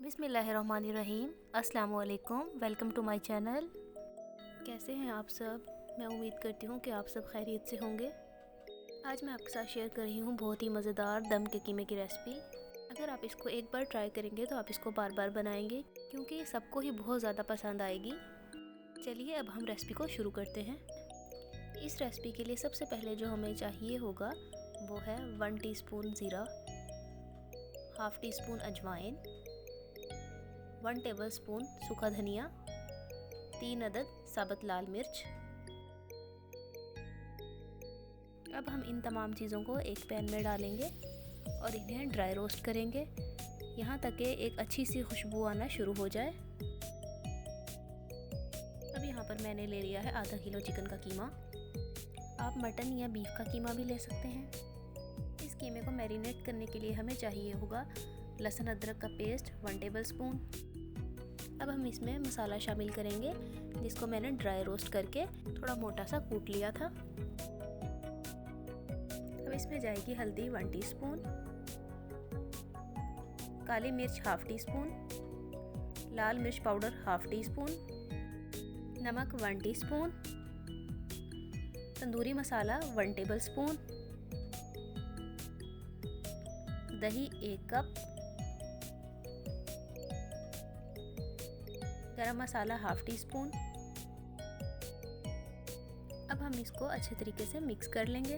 बिस्मिल्लाहिर्रहमानिर्रहीम। अस्सलाम वालेकुम। Welcome to my channel. कैसे हैं आप सब? मैं उम्मीद करती हूँ कि आप सब खैरियत से होंगे। आज मैं आपके साथ शेयर कर रही हूँ बहुत ही मज़ेदार दम के कीमे की रेसिपी। अगर आप इसको एक बार ट्राई करेंगे तो आप इसको बार बार बनाएंगे, क्योंकि ये सबको ही बहुत ज़्यादा पसंद आएगी। चलिए अब हम रेसिपी को शुरू करते हैं। इस रेसिपी के लिए सबसे पहले जो हमें चाहिए होगा वो है 1 टीस्पून ज़ीरा, हाफ़ टी स्पून अजवाइन, 1 टेबलस्पून सूखा धनिया, 3 अदद साबुत लाल मिर्च। अब हम इन तमाम चीज़ों को एक पैन में डालेंगे और इन्हें ड्राई रोस्ट करेंगे यहाँ तक कि एक अच्छी सी खुशबू आना शुरू हो जाए। अब यहाँ पर मैंने ले लिया है आधा किलो चिकन का कीमा। आप मटन या बीफ का कीमा भी ले सकते हैं। इस कीमे को मैरिनेट करने के लिए हमें चाहिए होगा लहसुन अदरक का पेस्ट 1 टेबलस्पून। अब हम इसमें मसाला शामिल करेंगे जिसको मैंने ड्राई रोस्ट करके थोड़ा मोटा सा कूट लिया था। अब इसमें जाएगी हल्दी 1 टीस्पून, काली मिर्च हाफ़ टी स्पून, लाल मिर्च पाउडर हाफ़ टी स्पून, नमक 1 टीस्पून, तंदूरी मसाला 1 टेबलस्पून, दही 1 कप, गरम मसाला हाफ़ टी स्पून। अब हम इसको अच्छे तरीके से मिक्स कर लेंगे।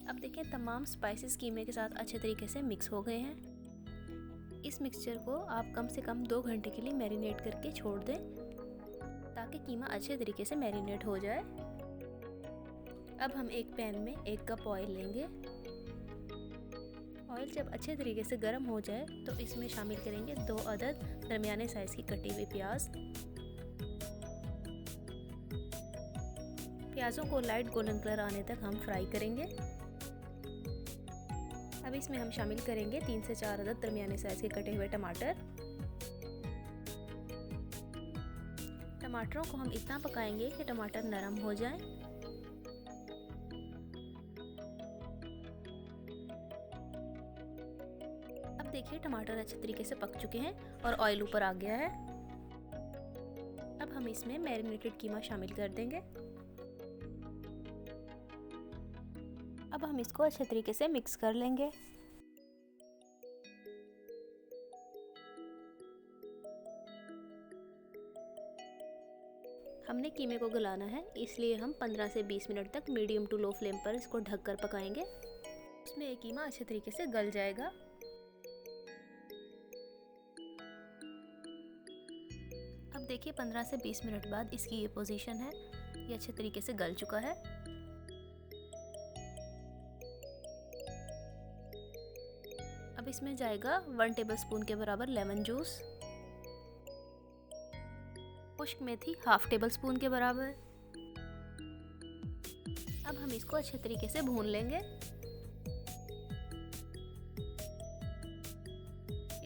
अब देखिए तमाम स्पाइसेस कीमे के साथ अच्छे तरीके से मिक्स हो गए हैं। इस मिक्सचर को आप कम से कम 2 घंटे के लिए मैरिनेट करके छोड़ दें ताकि कीमा अच्छे तरीके से मैरिनेट हो जाए। अब हम एक पैन में 1 कप ऑयल लेंगे। ऑयल जब अच्छे तरीके से गर्म हो जाए तो इसमें शामिल करेंगे 2 अदद दरमियाने साइज़ की कटी हुई प्याज। प्याज़ों को लाइट गोल्डन कलर आने तक हम फ्राई करेंगे। अब इसमें हम शामिल करेंगे 3 से 4 अदद दरमियाने साइज़ के कटे हुए टमाटर। टमाटरों को हम इतना पकाएंगे कि टमाटर नरम हो जाएं। अब देखिए टमाटर अच्छे तरीके से पक चुके हैं और ऑयल ऊपर आ गया है। अब हम इसमें मैरिनेटेड कीमा शामिल कर देंगे। अब हम इसको अच्छे तरीके से मिक्स कर लेंगे। हमने कीमे को गलाना है, इसलिए हम 15 से 20 मिनट तक मीडियम टू लो फ्लेम पर इसको ढककर पकाएंगे। इसमें ये कीमा अच्छे तरीके से गल जाएगा। अब देखिए 15 से 20 मिनट बाद इसकी ये पोजीशन है, ये अच्छे तरीके से गल चुका है। अब इसमें जाएगा 1 टेबलस्पून के बराबर लेमन जूस, खुश्क मेथी हाफ़ टेबलस्पून के बराबर। अब हम इसको अच्छे तरीके से भून लेंगे।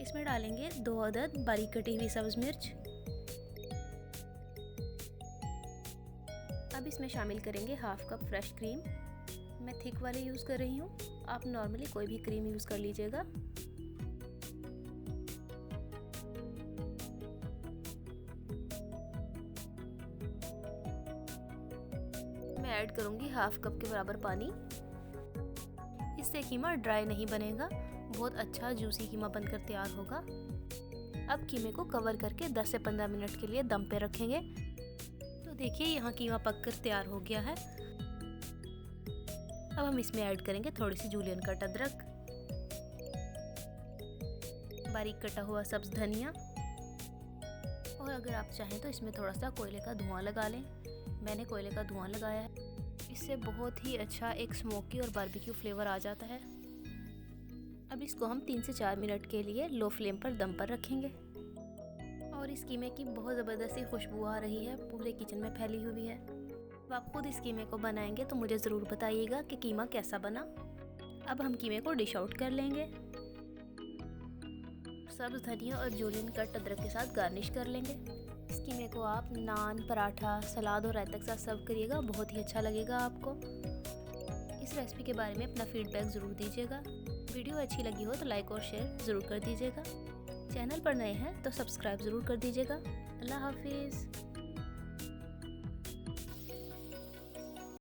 इसमें डालेंगे 2 अदद बारीक कटी हुई सब्ज मिर्च। अब इसमें शामिल करेंगे हाफ़ कप फ्रेश क्रीम। मैं थिक वाली यूज़ कर रही हूँ, आप नॉर्मली कोई भी क्रीम यूज़ कर लीजिएगा। मैं ऐड करूँगी हाफ़ कप के बराबर पानी। इससे कीमा ड्राई नहीं बनेगा, बहुत अच्छा जूसी कीमा बनकर तैयार होगा। अब कीमे को कवर करके 10 से 15 मिनट के लिए दम पे रखेंगे। तो देखिए यहाँ कीमा पककर तैयार हो गया है। अब हम इसमें ऐड करेंगे थोड़ी सी जूलियन कट अदरक, बारीक कटा हुआ सब्ज धनिया, और अगर आप चाहें तो इसमें थोड़ा सा कोयले का धुआं लगा लें। मैंने कोयले का धुआं लगाया है, इससे बहुत ही अच्छा एक स्मोकी और बारबेक्यू फ्लेवर आ जाता है। अब इसको हम 3 से 4 मिनट के लिए लो फ्लेम पर दम पर रखेंगे। और इस कीमे की बहुत ज़बरदस्ती खुशबू आ रही है, पूरे किचन में फैली हुई है। अब आप खुद इस कीमे को बनाएंगे तो मुझे ज़रूर बताइएगा कि कीमा कैसा बना। अब हम कीमे को डिश आउट कर लेंगे। सब्ज़ धनिया और जूलियन कट अदरक के साथ गार्निश कर लेंगे। इस कीमे को आप नान, पराठा, सलाद और रायता के साथ सर्व करिएगा, बहुत ही अच्छा लगेगा आपको। इस रेसिपी के बारे में अपना फीडबैक ज़रूर दीजिएगा। वीडियो अच्छी लगी हो तो लाइक और शेयर ज़रूर कर दीजिएगा। चैनल पर नए हैं तो सब्सक्राइब ज़रूर कर दीजिएगा। अल्लाह हाफिज़।